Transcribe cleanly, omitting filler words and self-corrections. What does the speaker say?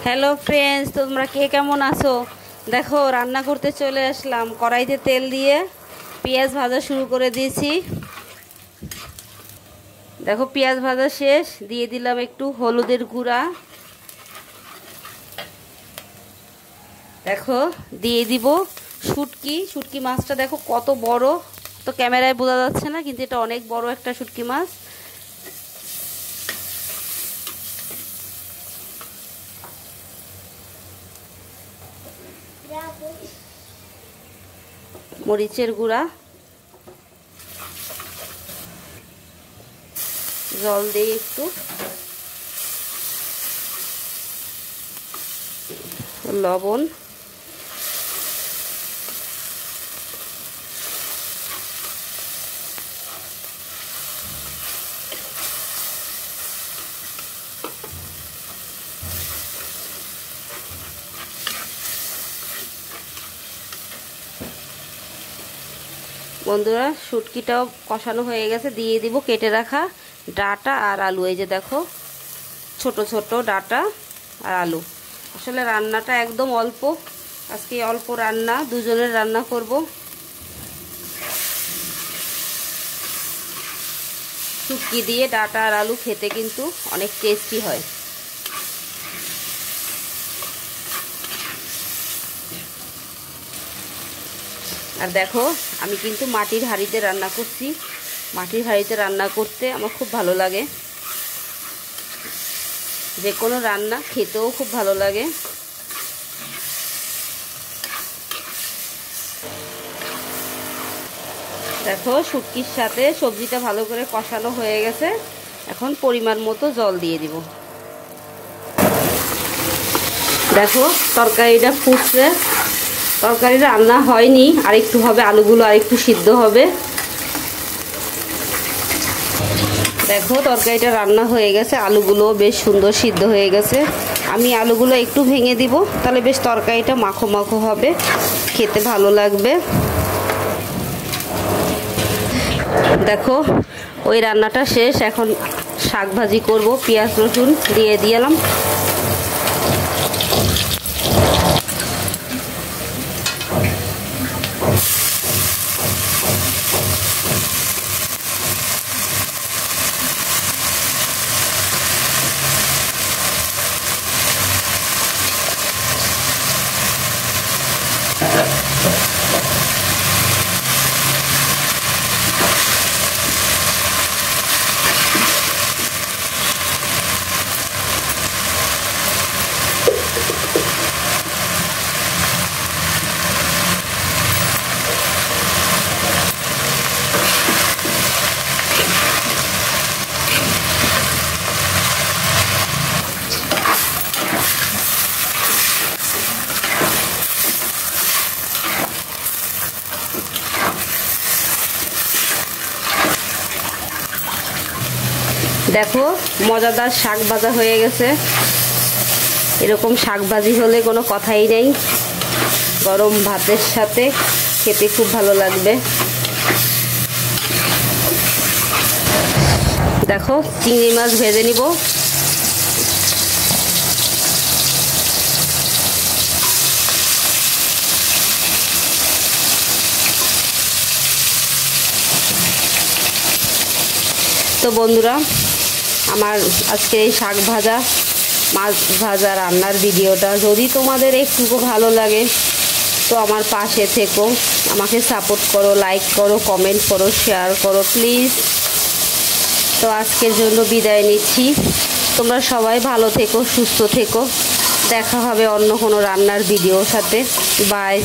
Hello friends, তোমরা কে কেমন আছো? দেখো রান্না করতে চলে আসলাম। কড়াইতে তেল দিয়ে পেঁয়াজ ভাজা শুরু করে দিয়েছি। দেখো পেঁয়াজ ভাজা শেষ, দিয়ে দিলাম একটু হলুদের গুঁড়া। দেখো দিয়ে দিব শুটকি মাছটা। দেখো কত বড়, তো ক্যামেরায় বোঝা যাচ্ছে না, কিন্তু এটা অনেক বড় একটা শুটকি মাছ। মরিচের গুঁড়া, জল দিয়ে একটু, লবণ, বন্ধুরা শুটকিটাও কষানো হয়ে গেছে। দিয়ে দিব কেটে রাখা ডাঁটা আর আলু। এই যে দেখো ছোট ছোট ডাঁটা আর আলু। আসলে রান্নাটা একদম অল্প, আজকে অল্প রান্না, দুজনের রান্না করব। শুটকি দিয়ে ডাঁটা আর আলু খেতে কিন্তু অনেক টেস্টি হয়। আর দেখো আমি কিন্তু মাটির হাঁড়িতে রান্না করছি। মাটির হাঁড়িতে রান্না করতে আমার খুব ভালো লাগে, যে কোনো রান্না খেতেও খুব ভালো লাগে। দেখো শুটকির সাথে সবজিটা ভালো করে কষানো হয়ে গেছে। এখন পরিমাণ মতো জল দিয়ে দিব। দেখো তরকারিটা ফুটছে, তরকারিটা রান্না হয়নি, আরেকটু হবে, আলুগুলো আরেকটু সিদ্ধ হবে। দেখো তরকারিটা রান্না হয়ে গেছে, আলুগুলো বেশ সুন্দর সিদ্ধ হয়ে গেছে। আমি আলুগুলো একটু ভেঙে দিব, তাহলে বেশ তরকারিটা মাখো মাখো হবে, খেতে ভালো লাগবে। দেখো ওই রান্নাটা শেষ, এখন শাক ভাজি করব। পেঁয়াজ রসুন দিয়ে দিলাম। দেখো মজাদার শাক ভাজা হয়ে গেছে। এরকম শাক ভাজি হলে কোনো কথাই নেই, গরম ভাতের সাথে খেতে খুব ভালো লাগবে। দেখো চিংড়ি মাছ ভেজে নিব। তো বন্ধুরা, আমার আজকে এই শাক ভাজা মাছ ভাজা রান্নার ভিডিওটা যদি তোমাদের একটুকু ভালো লাগে তো আমার পাশে থেকো, আমাকে সাপোর্ট করো, লাইক করো, কমেন্ট করো, শেয়ার করো প্লিজ। তো আজকের জন্য বিদায় নিচ্ছি। তোমরা সবাই ভালো থেকো, সুস্থ থেকো। দেখা হবে অন্য কোনো রান্নার ভিডিওর সাথে। বাই।